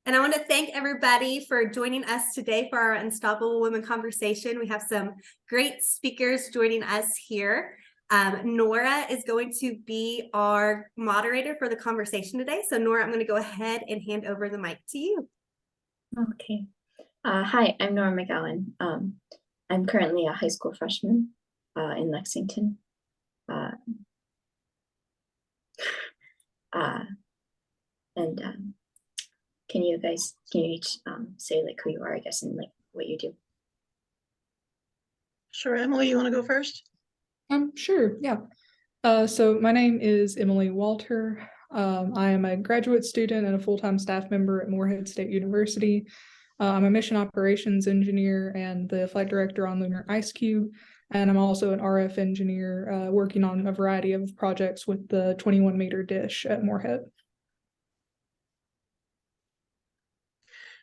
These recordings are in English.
And I want to thank everybody for joining us today for our Unstoppable Women conversation. We have some great speakers joining us here. Nora is going to be our moderator for the conversation today. So Nora, I'm going to go ahead and hand over the mic to you. Okay. Hi, I'm Nora McGowan. I'm currently a high school freshman in Lexington. Can you each say like who you are, I guess, and like what you do? Sure. Emily, you want to go first? Sure, yeah. So my name is Emily Walter. I am a graduate student and a full-time staff member at Morehead State University. I'm a mission operations engineer and the flight director on Lunar IceCube. And I'm also an RF engineer working on a variety of projects with the 21-meter dish at Morehead.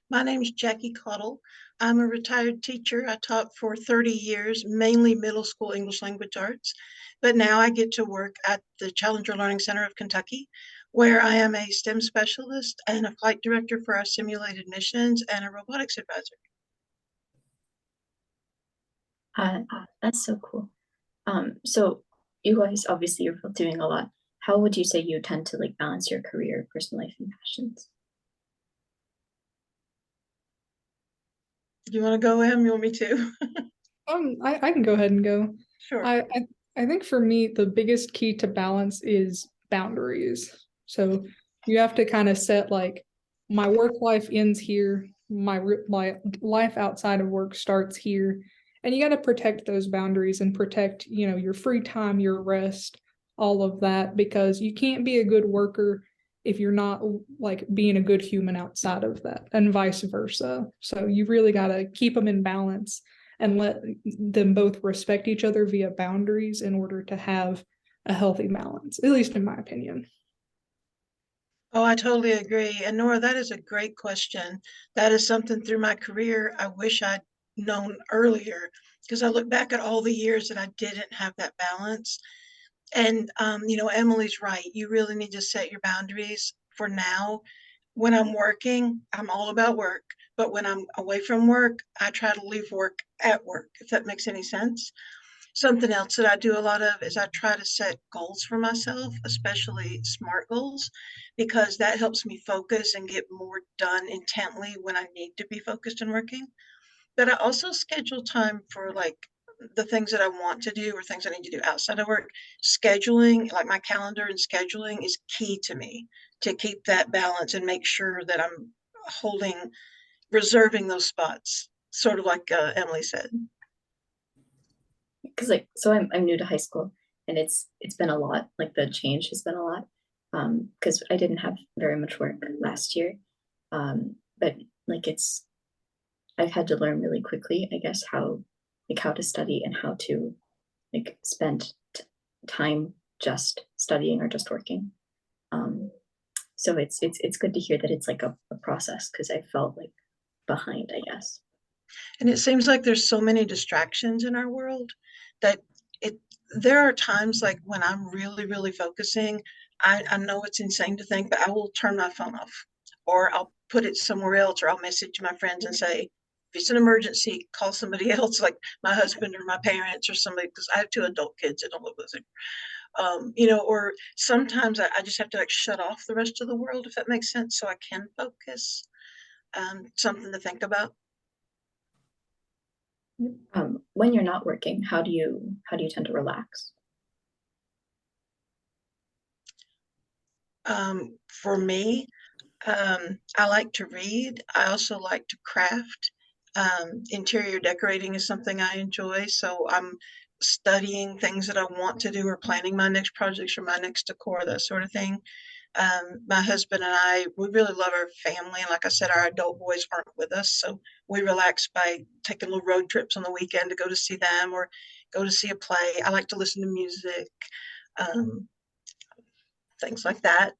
My name is Jackie Caudill. I'm a retired teacher. I taught for 30 years, mainly middle school English language arts. But now I get to work at the Challenger Learning Center of Kentucky, where I am a STEM specialist and a flight director for our simulated missions and a robotics advisor. That's so cool. So you guys obviously you're both doing a lot. How would you say you tend to like balance your career, personal life, and passions? Do you want to go, Em? You want me to? I can go ahead and go. Sure. I think for me, the biggest key to balance is boundaries. So you have to kind of set like my work life ends here, my life outside of work starts here, and you got to protect those boundaries and protect, your free time, your rest, all of that, because you can't be a good worker if you're not like being a good human outside of that, and vice versa. So you really got to keep them in balance and let them both respect each other via boundaries in order to have a healthy balance, at least in my opinion. Oh, I totally agree. And Nora, that is a great question. That is something through my career I wish I'd known earlier, because I look back at all the years that I didn't have that balance. And, Emily's right. You really need to set your boundaries for now. When I'm working, I'm all about work. But when I'm away from work, I try to leave work at work, if that makes any sense. Something else that I do a lot of is I try to set goals for myself, especially SMART goals, because that helps me focus and get more done intently when I need to be focused and working. But I also schedule time for like the things that I want to do or things I need to do outside of work. Scheduling, like my calendar and scheduling, is key to me to keep that balance and make sure that I'm reserving those spots, sort of like Emily said. Because like so I'm new to high school, and it's been a lot. Like the change has been a lot. Because I didn't have very much work last year. But like I've had to learn really quickly, I guess, how to study and how to like spend time just studying or just working. So it's good to hear that it's like a process, because I felt like behind, I guess. And it seems like there's so many distractions in our world that there are times like when I'm really, really focusing, I know it's insane to think, but I will turn my phone off, or I'll put it somewhere else, or I'll message my friends and say, if it's an emergency, call somebody else, like my husband or my parents or somebody, because I have 2 adult kids that don't live with me. Or sometimes I just have to like shut off the rest of the world, if that makes sense, so I can focus. Something to think about. When you're not working, how do you tend to relax? For me, I like to read. I also like to craft. Interior decorating is something I enjoy. So I'm studying things that I want to do or planning my next projects or my next decor, that sort of thing. My husband and I, we really love our family. And like I said, our adult boys aren't with us. So we relax by taking little road trips on the weekend to go to see them or go to see a play. I like to listen to music, things like that.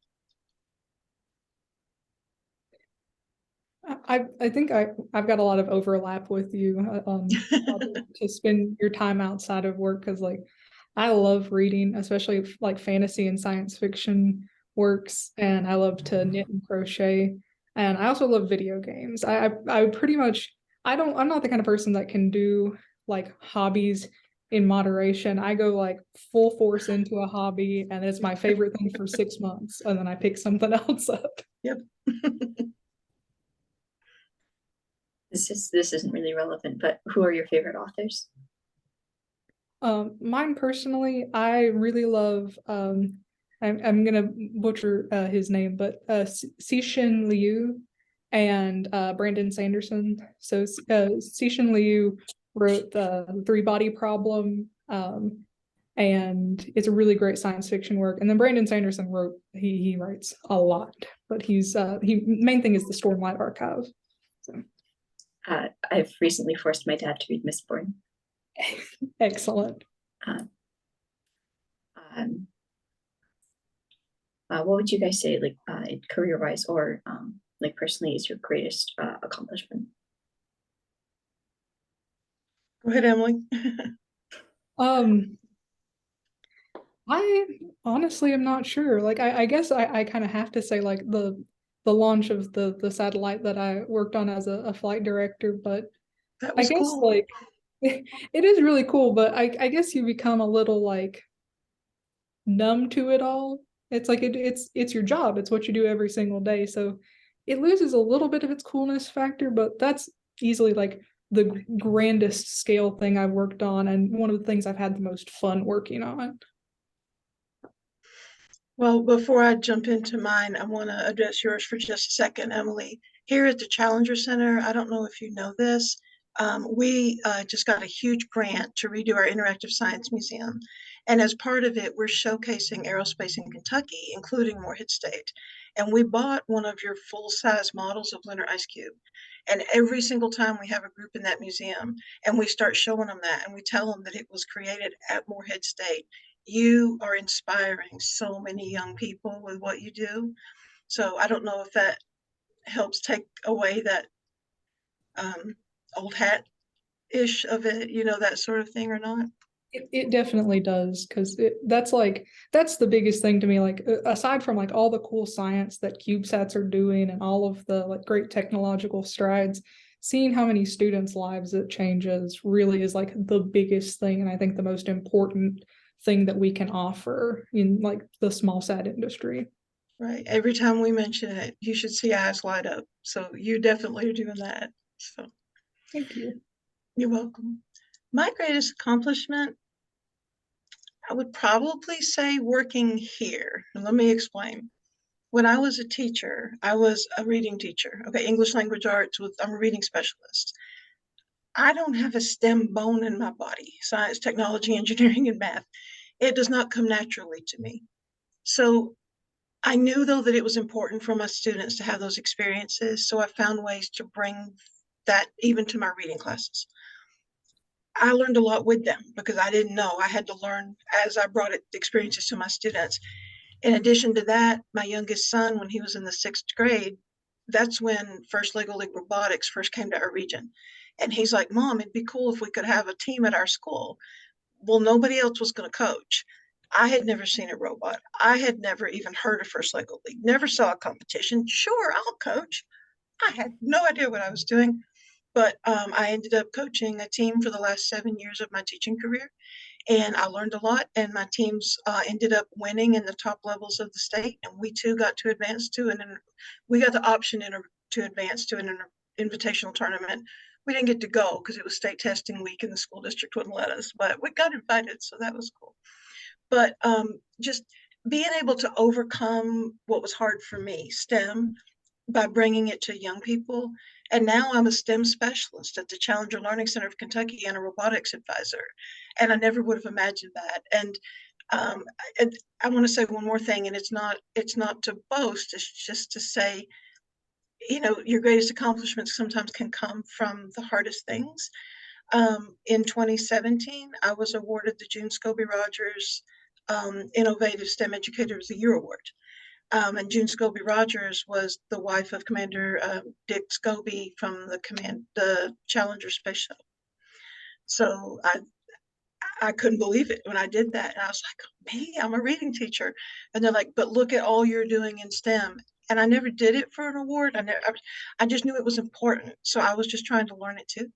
I think I've got a lot of overlap with you to spend your time outside of work, because like I love reading, especially like fantasy and science fiction works, and I love to knit and crochet. And I also love video games. I pretty much, I'm not the kind of person that can do like hobbies in moderation. I go like full force into a hobby and it's my favorite thing for 6 months and then I pick something else up. Yep. This isn't really relevant, but who are your favorite authors? Mine personally, I really love I'm gonna butcher his name, but Cixin Liu and Brandon Sanderson. So Cixin Liu wrote the Three Body Problem, and it's a really great science fiction work. And then Brandon Sanderson wrote he writes a lot, but he main thing is the Stormlight Archive. So I've recently forced my dad to read Mistborn. excellent. What would you guys say, like career-wise or like personally, is your greatest accomplishment? Go ahead, Emily. I honestly am not sure. Like I guess I kind of have to say like the launch of the satellite that I worked on as a flight director, but That I was guess cool. like it is really cool, but I guess you become a little like numb to it all. It's like it's your job. It's what you do every single day. So it loses a little bit of its coolness factor, but that's easily like the grandest scale thing I've worked on and one of the things I've had the most fun working on. Well, before I jump into mine, I want to address yours for just a second, Emily. Here at the Challenger Center, I don't know if you know this, we just got a huge grant to redo our interactive science museum. And as part of it, we're showcasing aerospace in Kentucky, including Morehead State. And we bought one of your full-size models of Leonard Ice Cube. And every single time we have a group in that museum and we start showing them that and we tell them that it was created at Morehead State, you are inspiring so many young people with what you do. So I don't know if that helps take away that old hat ish of it, that sort of thing or not. It definitely does because that's the biggest thing to me. Like aside from like all the cool science that CubeSats are doing and all of the like great technological strides, seeing how many students' lives it changes really is like the biggest thing, and I think the most important thing that we can offer in like the small sat industry. Right. Every time we mention it, you should see eyes light up. So you definitely are doing that. So Thank you. you're welcome. My greatest accomplishment, I would probably say working here. And let me explain. When I was a teacher, I was a reading teacher. Okay, English language arts I'm a reading specialist. I don't have a STEM bone in my body, science, technology, engineering, and math. It does not come naturally to me. So I knew though that it was important for my students to have those experiences. So I found ways to bring that even to my reading classes. I learned a lot with them because I didn't know. I had to learn as I brought experiences to my students. In addition to that, my youngest son, when he was in the 6th grade, that's when First Lego League Robotics first came to our region. And he's like, Mom, it'd be cool if we could have a team at our school. Well, nobody else was going to coach. I had never seen a robot. I had never even heard of First Lego League, never saw a competition. Sure, I'll coach. I had no idea what I was doing. But I ended up coaching a team for the last 7 years of my teaching career. And I learned a lot, and my teams ended up winning in the top levels of the state. And we too got to advance we got the option to advance to an invitational tournament. We didn't get to go because it was state testing week and the school district wouldn't let us, but we got invited, so that was cool. But just being able to overcome what was hard for me, STEM, by bringing it to young people. And now I'm a STEM specialist at the Challenger Learning Center of Kentucky and a robotics advisor. And I never would have imagined that. And I want to say one more thing, and it's not to boast, it's just to say, your greatest accomplishments sometimes can come from the hardest things. In 2017, I was awarded the June Scobie Rogers Innovative STEM Educator of the Year Award. And June Scobie Rogers was the wife of Commander Dick Scobie from the Challenger Space Shuttle. So I couldn't believe it when I did that. And I was like, me, I'm a reading teacher. And they're like, but look at all you're doing in STEM. and I never did it for an award. I just knew it was important. So I was just trying to learn it too.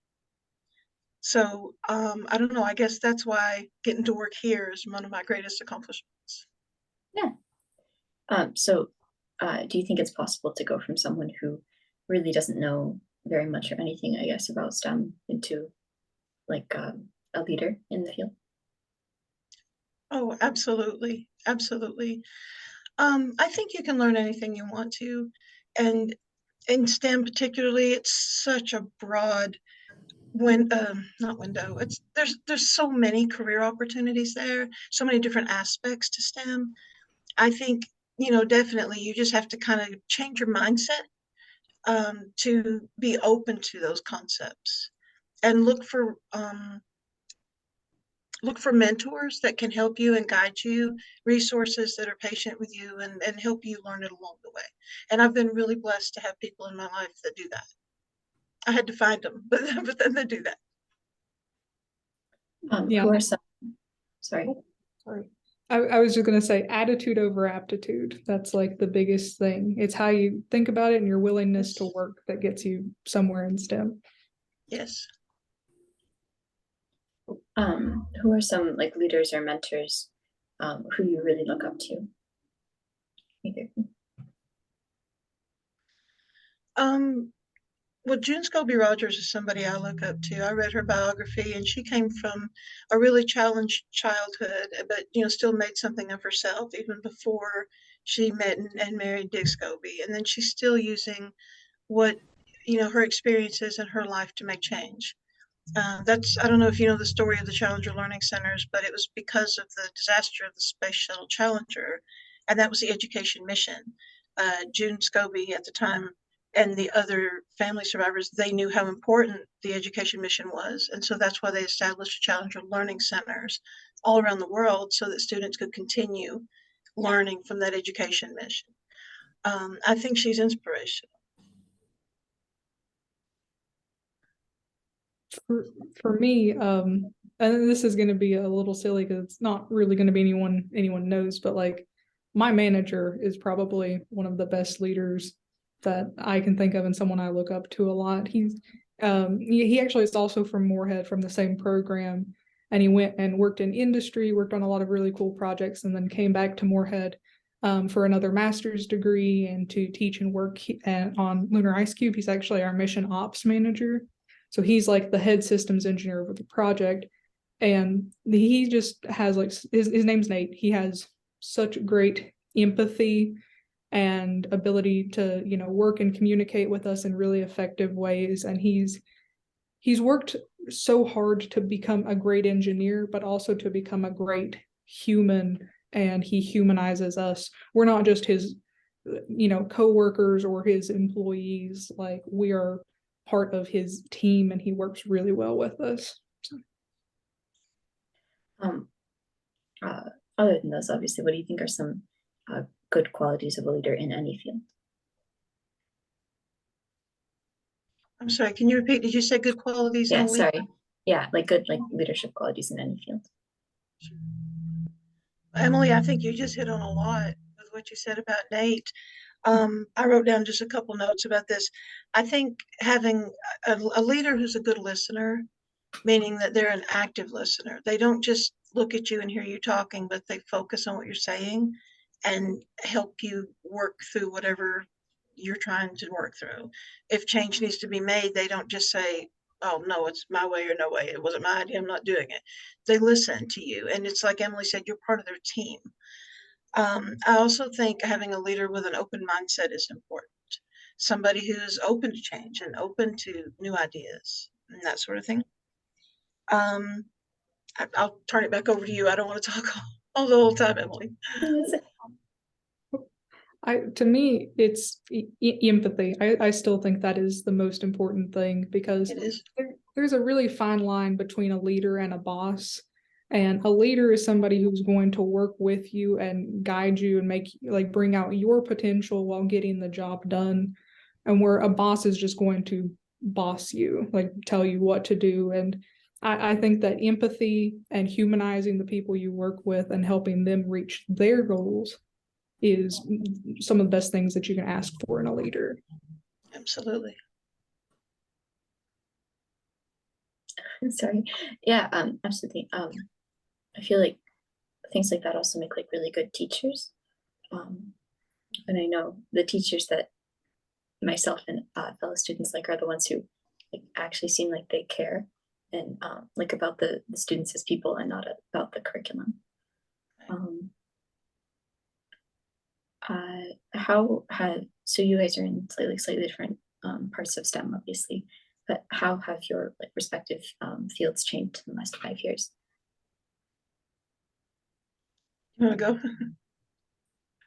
So I don't know, I guess that's why getting to work here is one of my greatest accomplishments. Yeah. So do you think it's possible to go from someone who really doesn't know very much or anything, I guess, about STEM into like a leader in the field? Oh, absolutely. Absolutely. I think you can learn anything you want to. And in STEM particularly, it's such a broad not window. There's so many career opportunities there, so many different aspects to STEM. I think, definitely you just have to kind of change your mindset to be open to those concepts and look for mentors that can help you and guide you, resources that are patient with you and help you learn it along the way. And I've been really blessed to have people in my life that do that. I had to find them, but then they do that. Yeah. Who are some, sorry. Sorry. I was just going to say attitude over aptitude. That's like the biggest thing. It's how you think about it and your willingness to work that gets you somewhere in STEM. Yes. Who are some like leaders or mentors who you really look up to? Either. Well, June Scobie Rogers is somebody I look up to. I read her biography, and she came from a really challenged childhood, but still made something of herself even before she met and married Dick Scobie. And then she's still using what her experiences in her life to make change. I don't know if you know the story of the Challenger Learning Centers, but it was because of the disaster of the Space Shuttle Challenger, and that was the education mission. June Scobie at the time and the other family survivors, they knew how important the education mission was. And so that's why they established Challenger Learning Centers all around the world so that students could continue learning from that education mission. I think she's inspirational. For me, and this is going to be a little silly because it's not really going to be anyone knows, but like my manager is probably one of the best leaders that I can think of and someone I look up to a lot. He actually is also from Moorhead, from the same program, and he went and worked in industry, worked on a lot of really cool projects, and then came back to Moorhead for another master's degree and to teach and work on Lunar Ice Cube. He's actually our mission ops manager. So he's like the head systems engineer of the project. And he just has like, his name's Nate. He has such great empathy and ability to, work and communicate with us in really effective ways. And he's worked so hard to become a great engineer, but also to become a great human. And he humanizes us. We're not just his, co-workers or his employees. Like, we are part of his team, and he works really well with us. So. Other than those, obviously, what do you think are some good qualities of a leader in any field? I'm sorry, can you repeat? Did you say good qualities? Yeah, sorry. Yeah, like good leadership qualities in any field. Emily, I think you just hit on a lot with what you said about Nate. I wrote down just a couple notes about this. I think having a leader who's a good listener, meaning that they're an active listener. They don't just look at you and hear you talking, but they focus on what you're saying and help you work through whatever you're trying to work through. If change needs to be made, they don't just say, oh, no, it's my way or no way. It wasn't my idea. I'm not doing it. They listen to you. And it's like Emily said, you're part of their team. I also think having a leader with an open mindset is important. Somebody who's open to change and open to new ideas and that sort of thing. I'll turn it back over to you. I don't want to talk all the whole time, Emily. To me, it's empathy. I still think that is the most important thing, because there's a really fine line between a leader and a boss. And a leader is somebody who's going to work with you and guide you and bring out your potential while getting the job done. And where a boss is just going to boss you, like tell you what to do. And I think that empathy and humanizing the people you work with and helping them reach their goals is some of the best things that you can ask for in a leader. Absolutely. I'm sorry. Yeah, absolutely. I feel like things like that also make like really good teachers. And I know the teachers that myself and fellow students like are the ones who like actually seem like they care and like about the students as people and not about the curriculum. So you guys are in slightly different parts of STEM, obviously, but how have your like respective fields changed in the last 5 years? You want to go?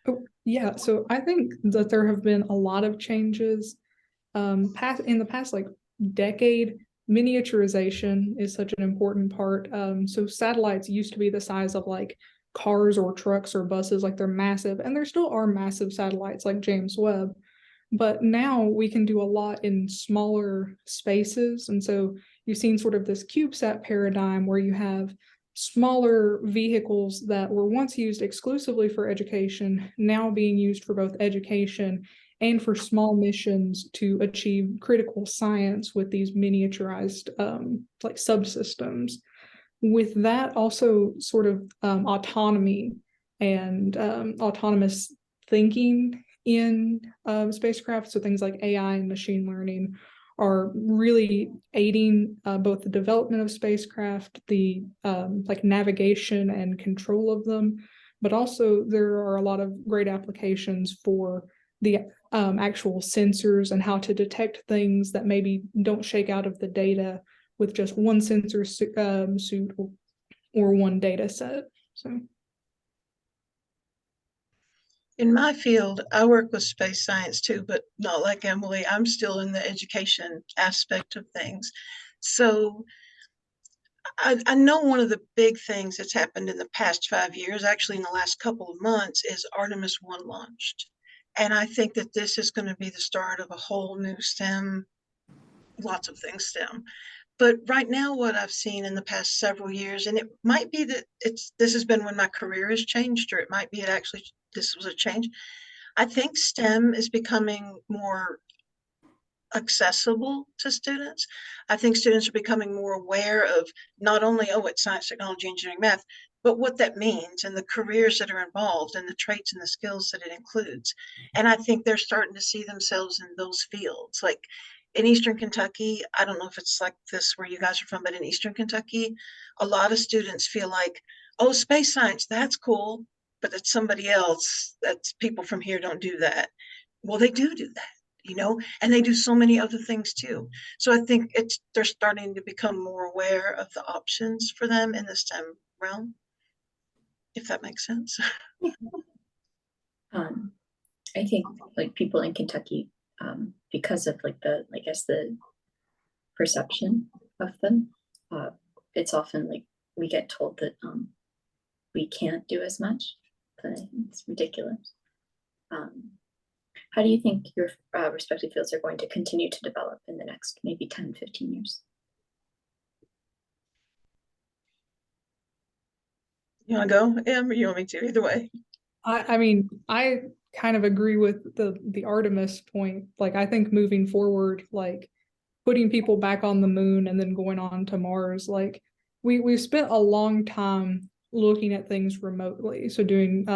Oh, yeah, so I think that there have been a lot of changes. In the past like decade, miniaturization is such an important part. So satellites used to be the size of like cars or trucks or buses, like they're massive, and there still are massive satellites like James Webb. But now we can do a lot in smaller spaces. And so you've seen sort of this CubeSat paradigm where you have smaller vehicles that were once used exclusively for education, now being used for both education and for small missions to achieve critical science with these miniaturized like subsystems. With that, also sort of autonomy and autonomous thinking in spacecraft. So things like AI and machine learning are really aiding both the development of spacecraft, the like navigation and control of them, but also there are a lot of great applications for the actual sensors and how to detect things that maybe don't shake out of the data with just one sensor suit or one data set. So In my field, I work with space science too, but not like Emily. I'm still in the education aspect of things. So I know one of the big things that's happened in the past 5 years, actually in the last couple of months, is Artemis 1 launched. And I think that this is going to be the start of a whole new STEM, lots of things STEM. But right now, what I've seen in the past several years, and it might be that this has been when my career has changed, or it might be it actually this was a change. I think STEM is becoming more accessible to students. I think students are becoming more aware of not only, oh, it's science, technology, engineering, math, but what that means and the careers that are involved and the traits and the skills that it includes. And I think they're starting to see themselves in those fields. Like in Eastern Kentucky, I don't know if it's like this where you guys are from, but in Eastern Kentucky, a lot of students feel like, oh, space science, that's cool, but that's somebody else. That's people from here don't do that. Well, they do that, and they do so many other things too. So I think they're starting to become more aware of the options for them in the STEM realm, if that makes sense. I think like people in Kentucky, because of like I guess the perception of them, it's often like we get told that we can't do as much, but it's ridiculous. How do you think your respective fields are going to continue to develop in the next maybe 10, 15 years? You want to go, Em, or you want me to? Either way. I mean, I kind of agree with the Artemis point. Like, I think moving forward, like putting people back on the moon and then going on to Mars, like we've spent a long time looking at things remotely. So doing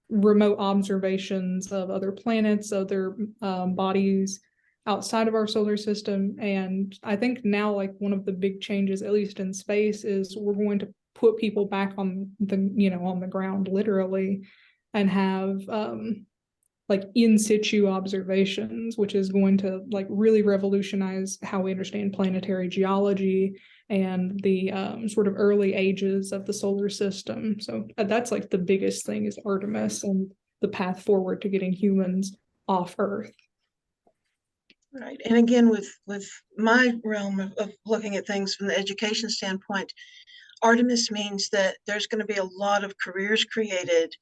remote observations of other planets, other bodies outside of our solar system. And I think now, like one of the big changes, at least in space, is we're going to put people back on the ground literally and have like in situ observations, which is going to like really revolutionize how we understand planetary geology and the sort of early ages of the solar system. So that's like the biggest thing is Artemis and the path forward to getting humans off Earth. Right. And again, with my realm of looking at things from the education standpoint, Artemis means that there's going to be a lot of careers created.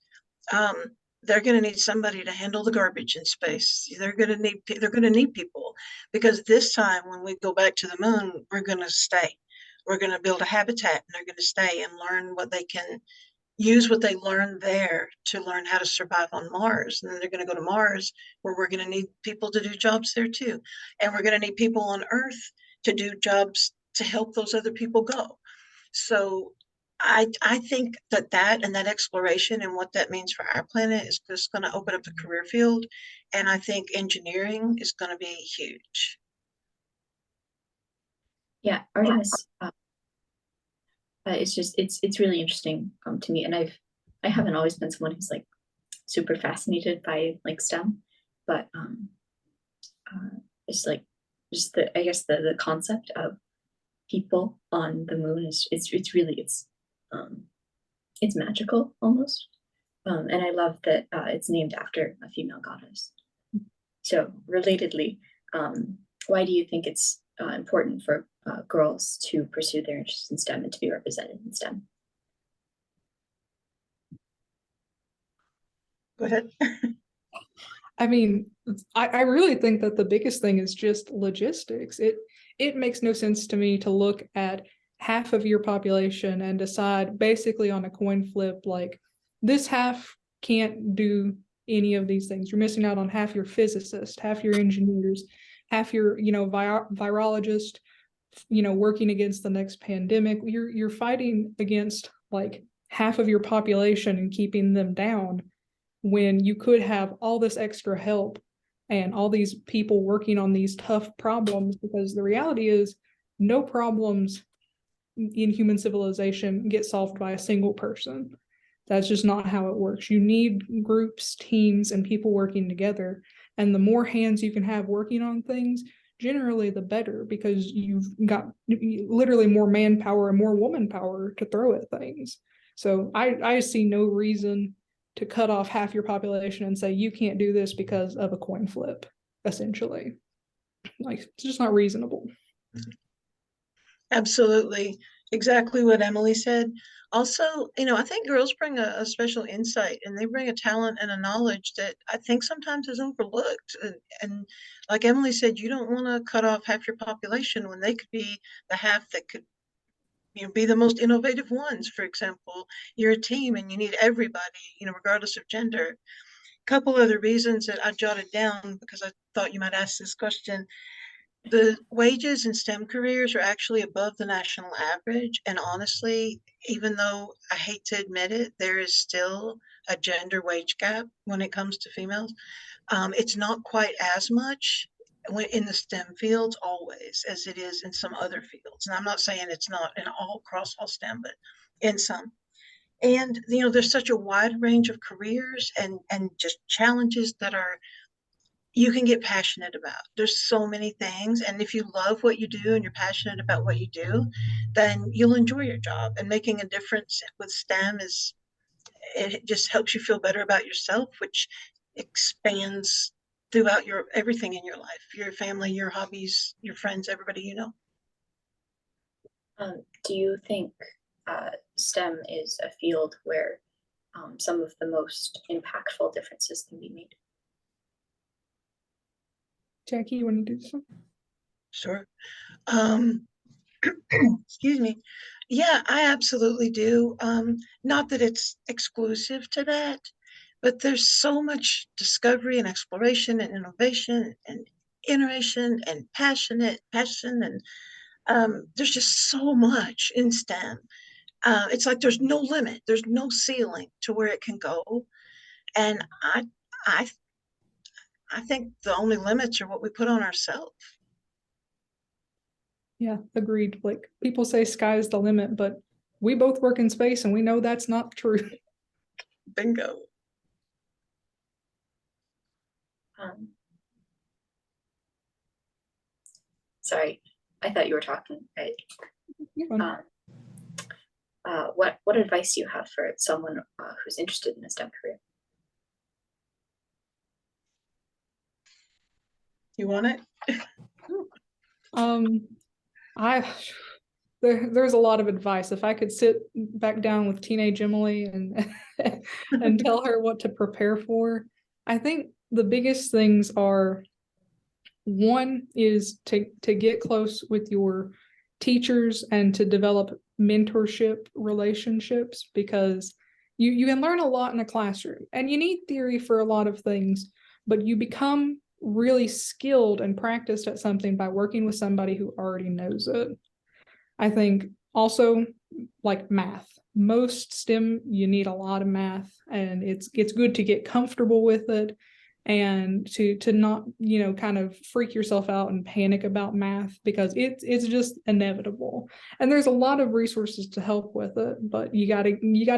They're going to need somebody to handle the garbage in space. They're going to need people, because this time when we go back to the moon, we're going to stay. We're going to build a habitat and they're going to stay and learn what they can use what they learned there to learn how to survive on Mars. And then they're going to go to Mars, where we're going to need people to do jobs there too. And we're going to need people on Earth to do jobs to help those other people go. So I think that and that exploration and what that means for our planet is just going to open up the career field. And I think engineering is going to be huge. Yeah, Artemis, it's really interesting to me, and I haven't always been someone who's like super fascinated by like STEM, but it's like just the I guess the concept of people on the moon is it's really it's magical almost, and I love that it's named after a female goddess. So relatedly, why do you think it's important for girls to pursue their interests in STEM and to be represented in STEM? Go ahead. I mean, I really think that the biggest thing is just logistics. It makes no sense to me to look at half of your population and decide basically on a coin flip, like this half can't do any of these things. You're missing out on half your physicists, half your engineers, half your, virologist, working against the next pandemic. You're fighting against like half of your population and keeping them down when you could have all this extra help and all these people working on these tough problems, because the reality is no problems in human civilization get solved by a single person. That's just not how it works. You need groups, teams, and people working together. And the more hands you can have working on things, generally the better, because you've got literally more manpower and more woman power to throw at things. So I see no reason to cut off half your population and say you can't do this because of a coin flip, essentially. Like, it's just not reasonable. Absolutely. Exactly what Emily said. Also, I think girls bring a special insight, and they bring a talent and a knowledge that I think sometimes is overlooked. And like Emily said, you don't want to cut off half your population when they could be the half that could be the most innovative ones. For example, you're a team and you need everybody, regardless of gender. Couple other reasons that I jotted down because I thought you might ask this question. The wages in STEM careers are actually above the national average. And honestly, even though I hate to admit it, there is still a gender wage gap when it comes to females. It's not quite as much in the STEM fields always as it is in some other fields. And I'm not saying it's not in across all STEM, but in some. And there's such a wide range of careers and just challenges that you can get passionate about. There's so many things, and if you love what you do and you're passionate about what you do, then you'll enjoy your job. And making a difference with STEM it just helps you feel better about yourself, which expands throughout everything in your life, your family, your hobbies, your friends, everybody you know. Do you think STEM is a field where some of the most impactful differences can be made? Jackie, you want to do something? Sure. Excuse me. Yeah, I absolutely do. Not that it's exclusive to that, but there's so much discovery and exploration and innovation and iteration and passion, and there's just so much in STEM. It's like there's no limit, there's no ceiling to where it can go, and I I think the only limits are what we put on ourselves. Yeah, agreed. Like, people say sky's the limit, but we both work in space and we know that's not true. Bingo. Sorry, I thought you were talking. Right? Yeah. What advice do you have for someone who's interested in a STEM career? You want it? There's a lot of advice. If I could sit back down with teenage Emily and and tell her what to prepare for, I think the biggest things are, one is to get close with your teachers and to develop mentorship relationships, because you can learn a lot in a classroom, and you need theory for a lot of things, but you become really skilled and practiced at something by working with somebody who already knows it. I think also like math. Most STEM, you need a lot of math, and it's good to get comfortable with it and to not, kind of freak yourself out and panic about math, because it's just inevitable. And there's a lot of resources to help with it, but you gotta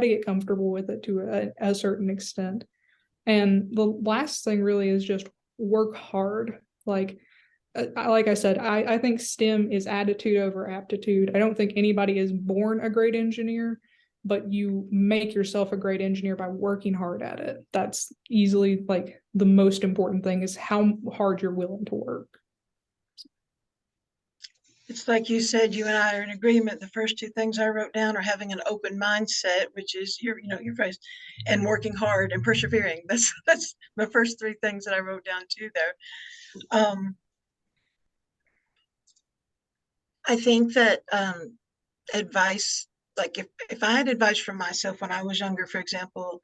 get comfortable with it to a certain extent. And the last thing really is just work hard. Like I said, I think STEM is attitude over aptitude. I don't think anybody is born a great engineer, but you make yourself a great engineer by working hard at it. That's easily like the most important thing, is how hard you're willing to work. It's like you said, you and I are in agreement. The first two things I wrote down are having an open mindset, which is your phrase, and working hard and persevering. That's the first three things that I wrote down too there. I think that advice, like if I had advice for myself when I was younger, for example,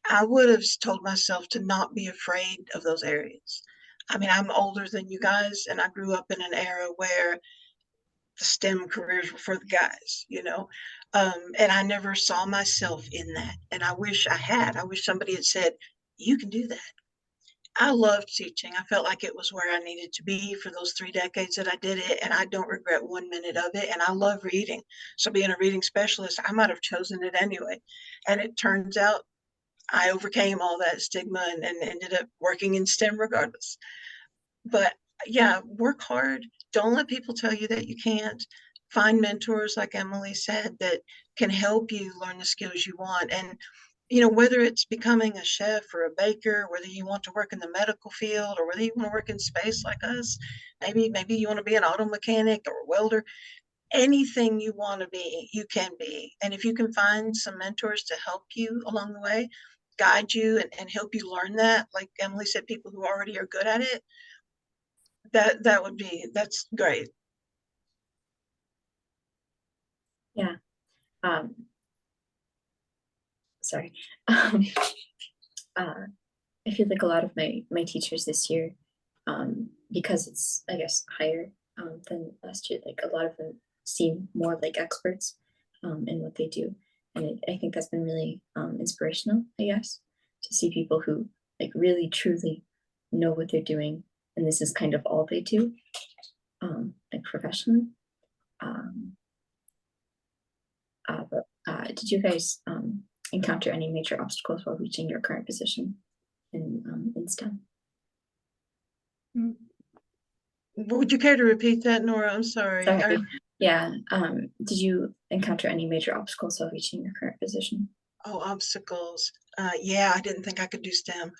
I would have told myself to not be afraid of those areas. I mean, I'm older than you guys, and I grew up in an era where the STEM careers were for the guys, and I never saw myself in that. And I wish I had. I wish somebody had said, you can do that. I loved teaching. I felt like it was where I needed to be for those 3 decades that I did it, and I don't regret 1 minute of it. And I love reading. So being a reading specialist, I might have chosen it anyway. And it turns out I overcame all that stigma and ended up working in STEM regardless. But yeah, work hard. Don't let people tell you that you can't. Find mentors, like Emily said, that can help you learn the skills you want. And whether it's becoming a chef or a baker, whether you want to work in the medical field or whether you want to work in space like us, maybe you want to be an auto mechanic or a welder, anything you want to be, you can be. And if you can find some mentors to help you along the way, guide you and help you learn that, like Emily said, people who already are good at it, that's great. Yeah. Sorry. I feel like a lot of my teachers this year, because it's, I guess, higher than last year, like a lot of them seem more like experts in what they do. And I think that's been really inspirational, I guess, to see people who like really truly know what they're doing, and this is kind of all they do, like professionally. But did you guys encounter any major obstacles while reaching your current position in STEM? Would you care to repeat that, Nora? I'm sorry. Sorry. Yeah. Did you encounter any major obstacles while reaching your current position? Oh, obstacles. Yeah, I didn't think I could do STEM.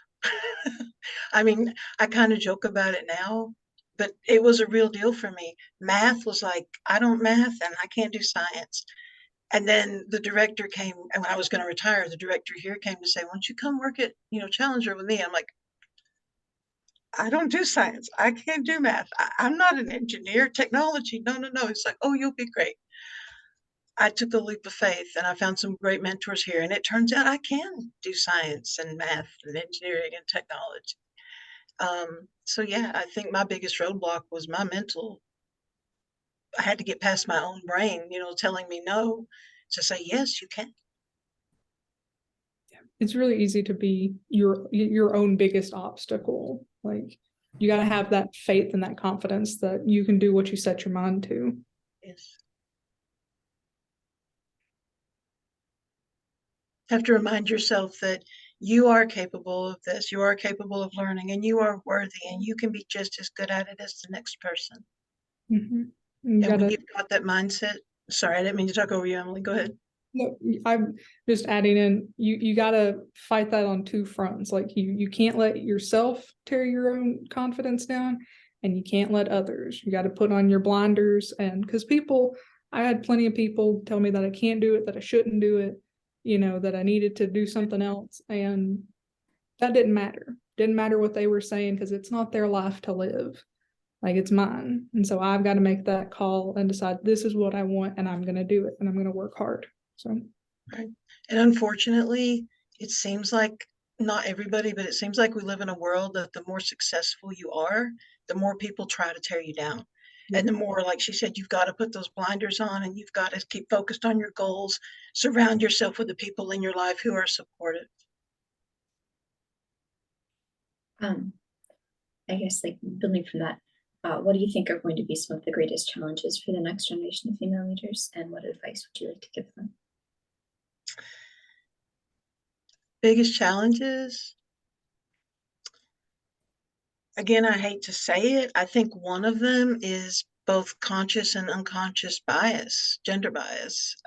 I mean, I kind of joke about it now, but it was a real deal for me. Math was like, I don't math and I can't do science. And then the director came, and when I was going to retire, the director here came to say, why don't you come work at, Challenger with me? I'm like, I don't do science. I can't do math. I'm not an engineer. Technology. No. It's like, oh, you'll be great. I took a leap of faith and I found some great mentors here. And it turns out I can do science and math and engineering and technology. So yeah, I think my biggest roadblock was my mental. I had to get past my own brain, telling me no, to say, yes, you can. It's really easy to be your own biggest obstacle. Like, you got to have that faith and that confidence that you can do what you set your mind to. Yes. Have to remind yourself that you are capable of this, you are capable of learning, and you are worthy, and you can be just as good at it as the next person. Mm-hmm. And when you've got that mindset, sorry, I didn't mean to talk over you, Emily. Go ahead. No, I'm just adding in, you got to fight that on 2 fronts. Like, you can't let yourself tear your own confidence down, and you can't let others. You got to put on your blinders. And because I had plenty of people tell me that I can't do it, that I shouldn't do it, that I needed to do something else. And that didn't matter. Didn't matter what they were saying, because it's not their life to live. Like, it's mine. And so I've got to make that call and decide, this is what I want, and I'm going to do it, and I'm going to work hard. So Right. And unfortunately, it seems like not everybody, but it seems like we live in a world that the more successful you are, the more people try to tear you down. And the more, like she said, you've got to put those blinders on and you've got to keep focused on your goals, surround yourself with the people in your life who are supportive. I guess like building from that, what do you think are going to be some of the greatest challenges for the next generation of female leaders, and what advice would you like to give them? Biggest challenges, again, I hate to say it, I think one of them is both conscious and unconscious bias, gender bias.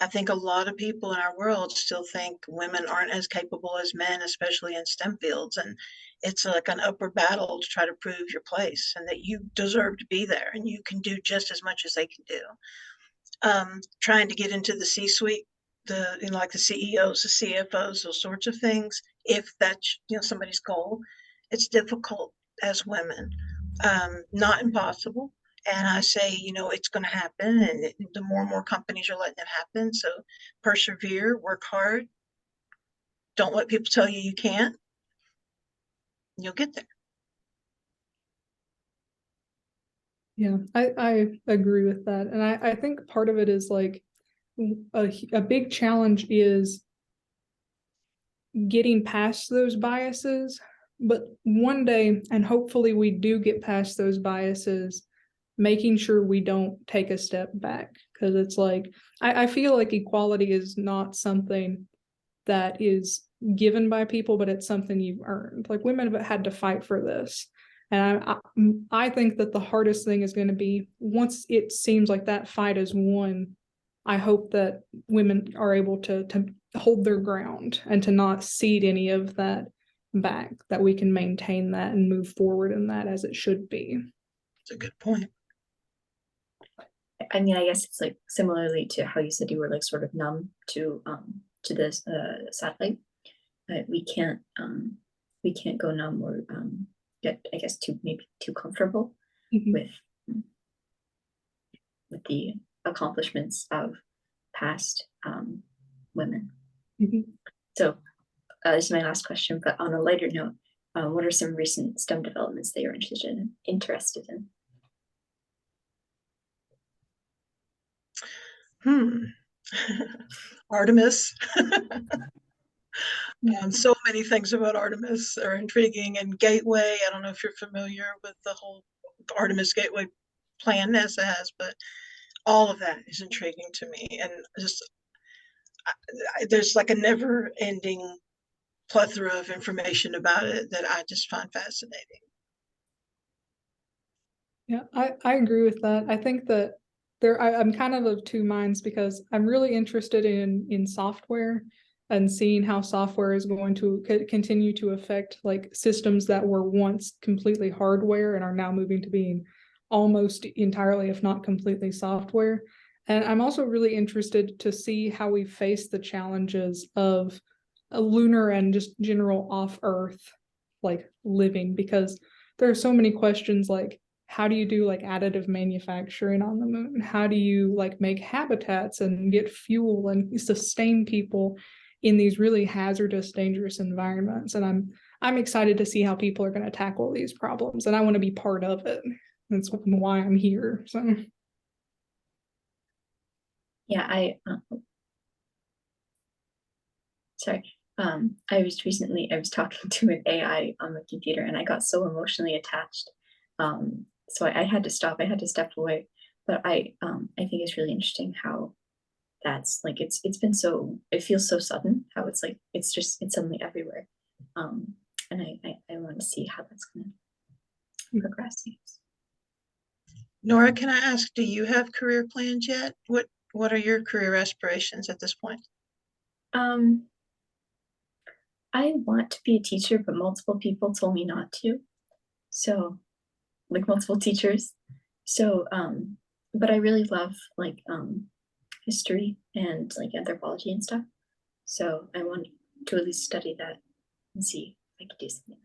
I think a lot of people in our world still think women aren't as capable as men, especially in STEM fields. And it's like an upward battle to try to prove your place and that you deserve to be there and you can do just as much as they can do. Trying to get into the C-suite, like the CEOs, the CFOs, those sorts of things, if that's somebody's goal, it's difficult as women. Not impossible. And I say, it's going to happen, and the more and more companies are letting it happen. So persevere, work hard. Don't let people tell you you can't. You'll get there. Yeah, I agree with that. And I think part of it is like a big challenge is getting past those biases. But one day, and hopefully we do get past those biases, making sure we don't take a step back. Because it's like, I feel like equality is not something that is given by people, but it's something you've earned. Like women have had to fight for this. And I think that the hardest thing is going to be once it seems like that fight is won, I hope that women are able to hold their ground and to not cede any of that back, that we can maintain that and move forward in that as it should be. It's a good point. I mean, I guess it's like similarly to how you said you were like sort of numb to this satellite. We can't go numb or get, I guess, maybe too comfortable with the accomplishments of past women. So this is my last question, but on a lighter note, what are some recent STEM developments that you're interested in? Artemis. So many things about Artemis are intriguing, and Gateway. I don't know if you're familiar with the whole Artemis Gateway plan NASA has, but all of that is intriguing to me. And just there's like a never-ending plethora of information about it that I just find fascinating. Yeah, I agree with that. I think that I'm kind of two minds because I'm really interested in software and seeing how software is going to continue to affect like systems that were once completely hardware and are now moving to being almost entirely, if not completely, software. And I'm also really interested to see how we face the challenges of a lunar and just general off-Earth like living, because there are so many questions like, how do you do like additive manufacturing on the moon? How do you like make habitats and get fuel and sustain people in these really hazardous, dangerous environments? And I'm excited to see how people are going to tackle these problems, and I want to be part of it. That's why I'm here. So yeah, I was talking to an AI on the computer and I got so emotionally attached. So I had to stop. I had to step away. But I think it's really interesting how that's like it feels so sudden how it's like it's suddenly everywhere. And I want to see how that's gonna progress. Nora, can I ask, do you have career plans yet? What are your career aspirations at this point? I want to be a teacher, but multiple people told me not to. So, like multiple teachers. So, but I really love like history and like anthropology and stuff. So I want to at least study that and see if I could do something.